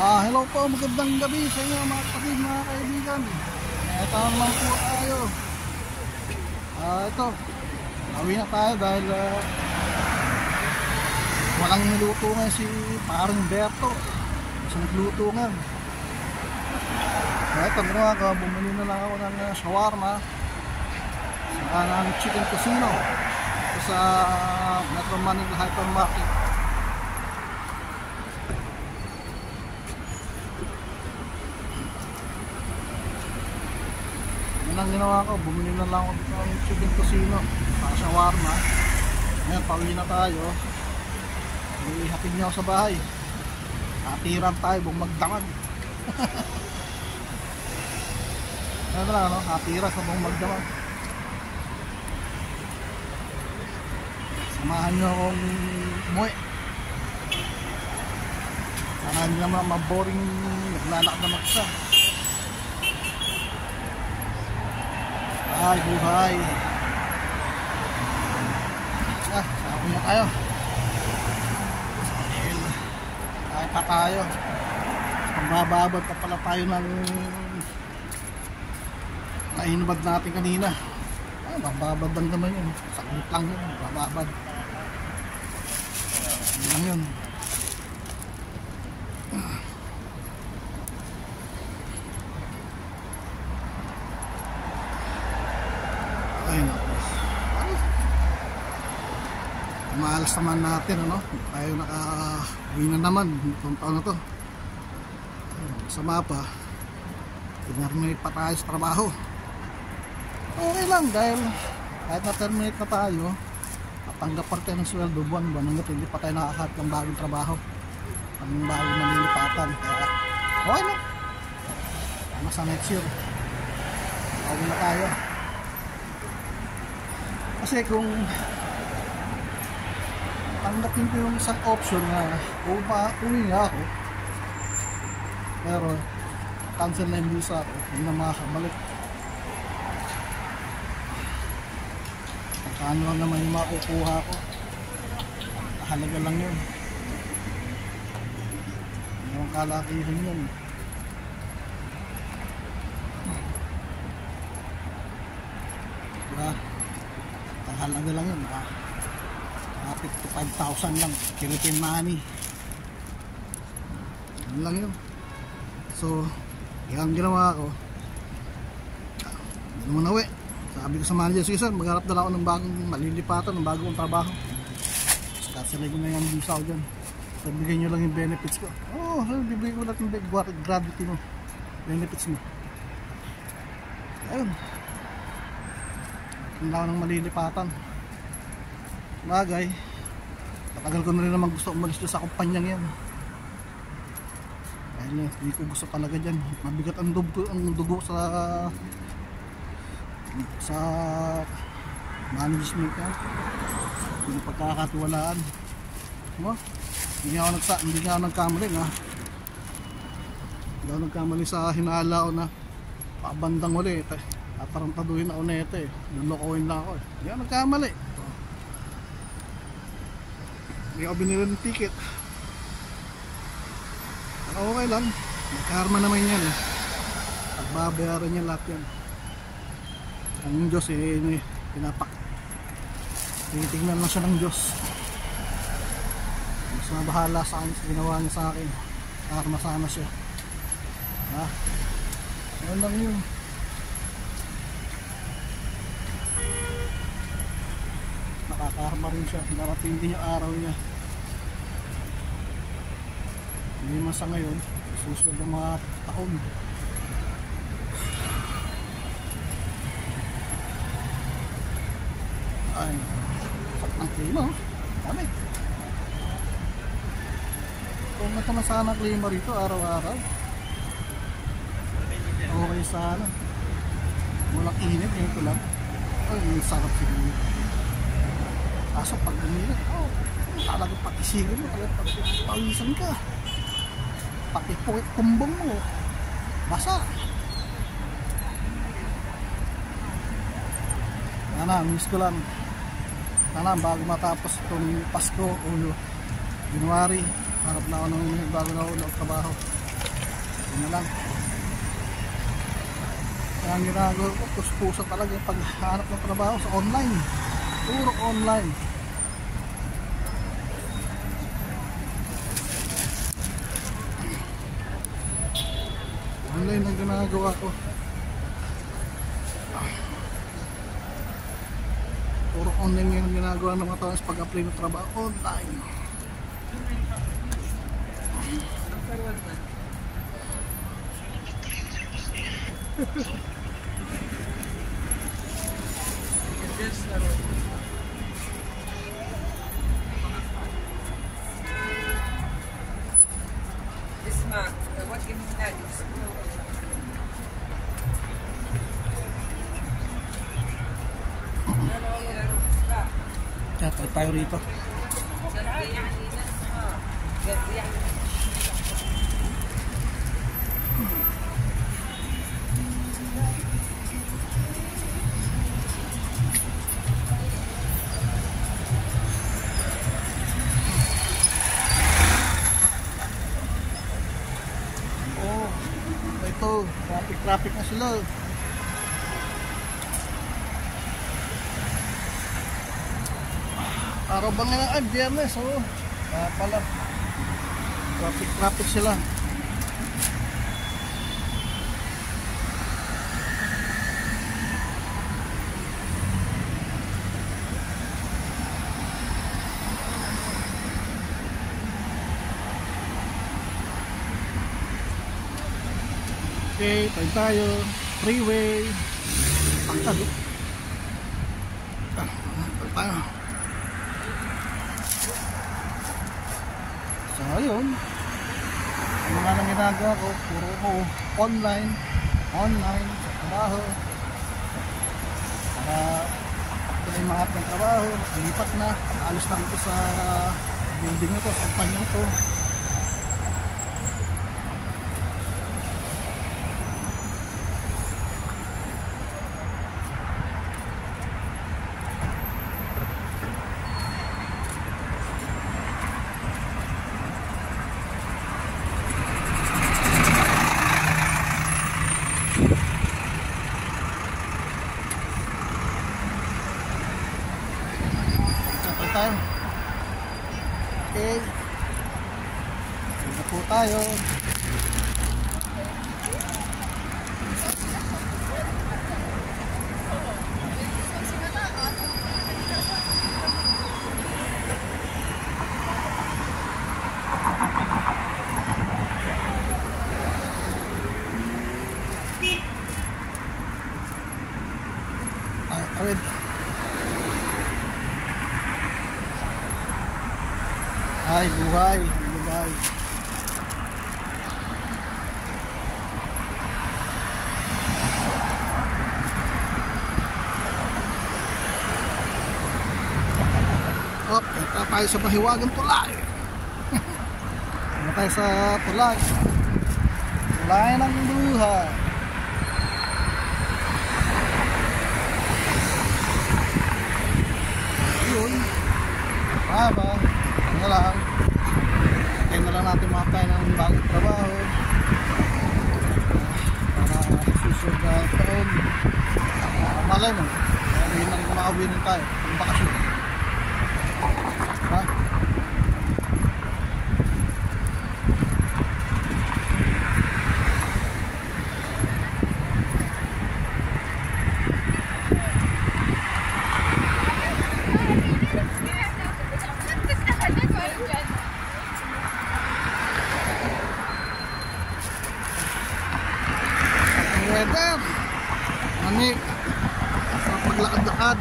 Hello po, magandang gabi sa inyo mga kapatid, mga kaibigan. Ito naman po tayo. Ito, awin na tayo dahil walang niluto nga si parang Berto. Kasi nagluto nga. Ito, ginawa ko, bumili na lang ako ng shawarma ng Chicken Casino sa Metro Manila Hypermarket. Ang ginawa ko, bumili na lang ako dito ng Chicken Casino para shawarma. Ngayon, pauwi na tayo. Ihatid niyo ako sa bahay. Hatiran tayo, bumagdamag. Ano lang, no? Hatiran sa bumagdamag. Samahan niyo akong umuwi. Para hindi naman maboring naglalakad na mag-isa. Ay, buhay. Sako na tayo. Ay pa tayo. Magbababad pa pala tayo ng nainubad natin kanina. Bababad lang naman yun. Saklit lang yun. Bababad. Yun lang yun. Maalas naman natin, ano? Tayo naka-uwi na naman itong taon na to. Sa mapa, terminate pa tayo sa trabaho. Okay lang dahil kahit na-terminate na tayo, tatanggap pa tayo ng sweldo buwan-buwan hanggat hindi pa tayo nakakahat ng bagong trabaho, ang bagong manilipatan. Kaya okay lang. Tama sa next year, okay na tayo. Kasi kung tanggapin ko yung isang option na uwi nga ako, pero cancel na yung visa ako, hindi na makakabalik. Paano lang naman yung makukuha ko, halaga lang yun, yung kalakihin yun. Diba? Ang halaga lang yun, 55,000 lang Philippine money. Yun lang yun. So yung ginawa ko, hindi naman nawi. Sabi ko sa manager, season maghanap na lang ako ng bagong malilipatan, ng bagong trabaho. So kasalay ko na yung visa ko dyan. So bigyan nyo lang yung benefits ko. Oo, so bibigyan ko lang yung gravity mo, benefits mo. Ayun, hindi ako ng malilipatan. Bagay, matagal ko na rin naman gusto umalis sa kumpanyang yan. Dahil hindi ko gusto talaga dyan. Mabigat ang dugo sa management yan. Hindi pagkakatiwalaan. Diba? Hindi nga ako nagkamali nga. Hindi ako nagkamali sa hinala ko na pabandang ulit. Atarantaduhin ako na ito eh. Lulukohin lang ako eh. Hindi ako nagkamali. Hindi ako binili ng ticket. Pero okay lang, magkarma naman yan eh. Pagbabayaran niya lahat yan. Ang Diyos eh, tinitingnan lang siya ng Diyos. Mas mabahala sa akin, ginawa niya sa akin. Karma sana siya. Ha? Ano lang yun. Nakakarma rin siya, darating din yung araw niya. Hindi man sa ngayon, susunod ng mga taon. Ay, ang klima, dami. Kung nagkama sana klima rito araw-araw, okay sana. Walang init, ganito lang. Ay, sarap siguro. Kaso pag umilat, talagang pakisigil mo, talagang pagpawisan ka, pati puwit kumbong mo basa. Sana, miss ko lang. Sana bago matapos itong Pasko o January, harap na ako ng bago na ako ng trabaho. Yun na lang. Kaya ang ginagawa ko, puspusa talaga yung paghanap ng trabaho sa online. Puro online. Online ang ginagawa ko. Puro online yung ginagawa ng mga tao sa pag-apply ng trabaho. Online. Kaya tayo rito. Oh, ito, traffic na sila. Araw ba nga ay biyernes, oh. Pala. Traffic sila. Okay, tayo. Freeway. Pangtag. Tayo. So, ayun. Ano nga nang ginagawa ko? Puro ko online sa trabaho. Para tuloy mga ng trabaho. Lipat na. Alis na ito sa building na to, sa kumpanya na to. Tayo. Okay. Dito po tayo. Ay, buhay. Op, ito tayo sa mahiwagang tulay. Ito tayo sa tulay. Tulay ng buhay. Yun. Haba. Ano lang. Kaya na lang natin makapay ng bagong trabaho. Para susunod na taon. Malay mo. Kaya na rin makawinin tayo. Yung bakasyon. Ha? Weather manik sa paglakad-lakad,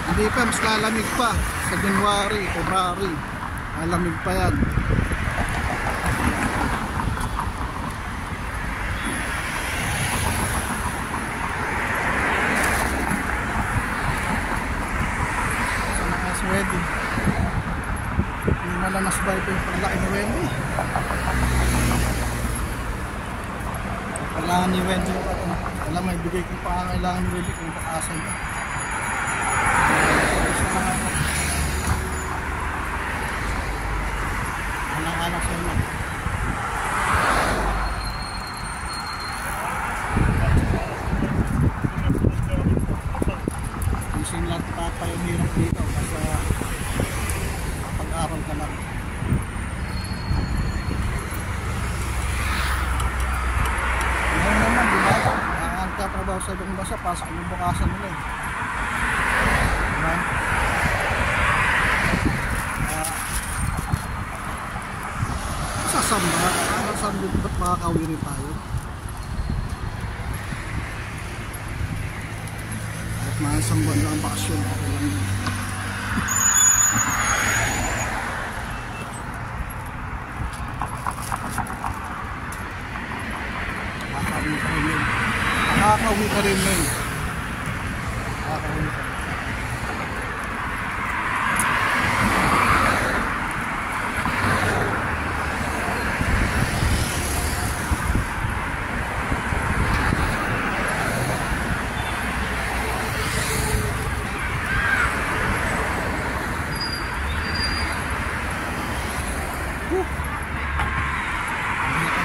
hindi pa, mas lalamig pa sa January, February, lalamig pa yan. Sana ka si Wendy, hindi malanas ba ito yung paglaki ni Wendy? Kailangan ni Wendy, alam may bigay kong pangangailangan ni Wendy kung bakasan niya. Anak-anak sa inyo. bagong basa para sa kinabukasan nila eh. Diba? Sasamba, sasamba ba't makakauwi rin tayo? Kahit mga isang buwan lang ang bakasyon, okay lang yun. Nakakauwi ka rin yun. Nakakauwi ka rin.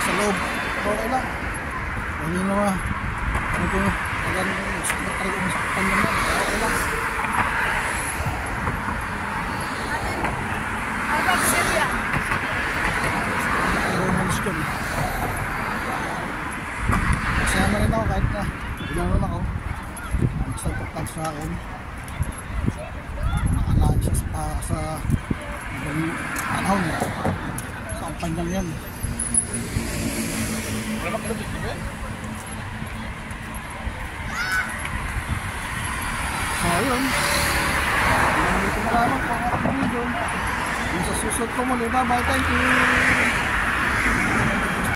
Sa loob, okay lang. Hindi naman. Ano ko, magandang saktan naman. Okay lang. Agak siya. Pero halos ko. Kasama rin ako kahit na bilang rin ako. Basta pagtag sa akin. Nakalain siya sa ibang panahon. Sa kampanyang yan. Wala ba kalabit mo yan? So yun, hindi ko malaman kung ano video. Yung sa susunod ko muli, bye bye, thank you.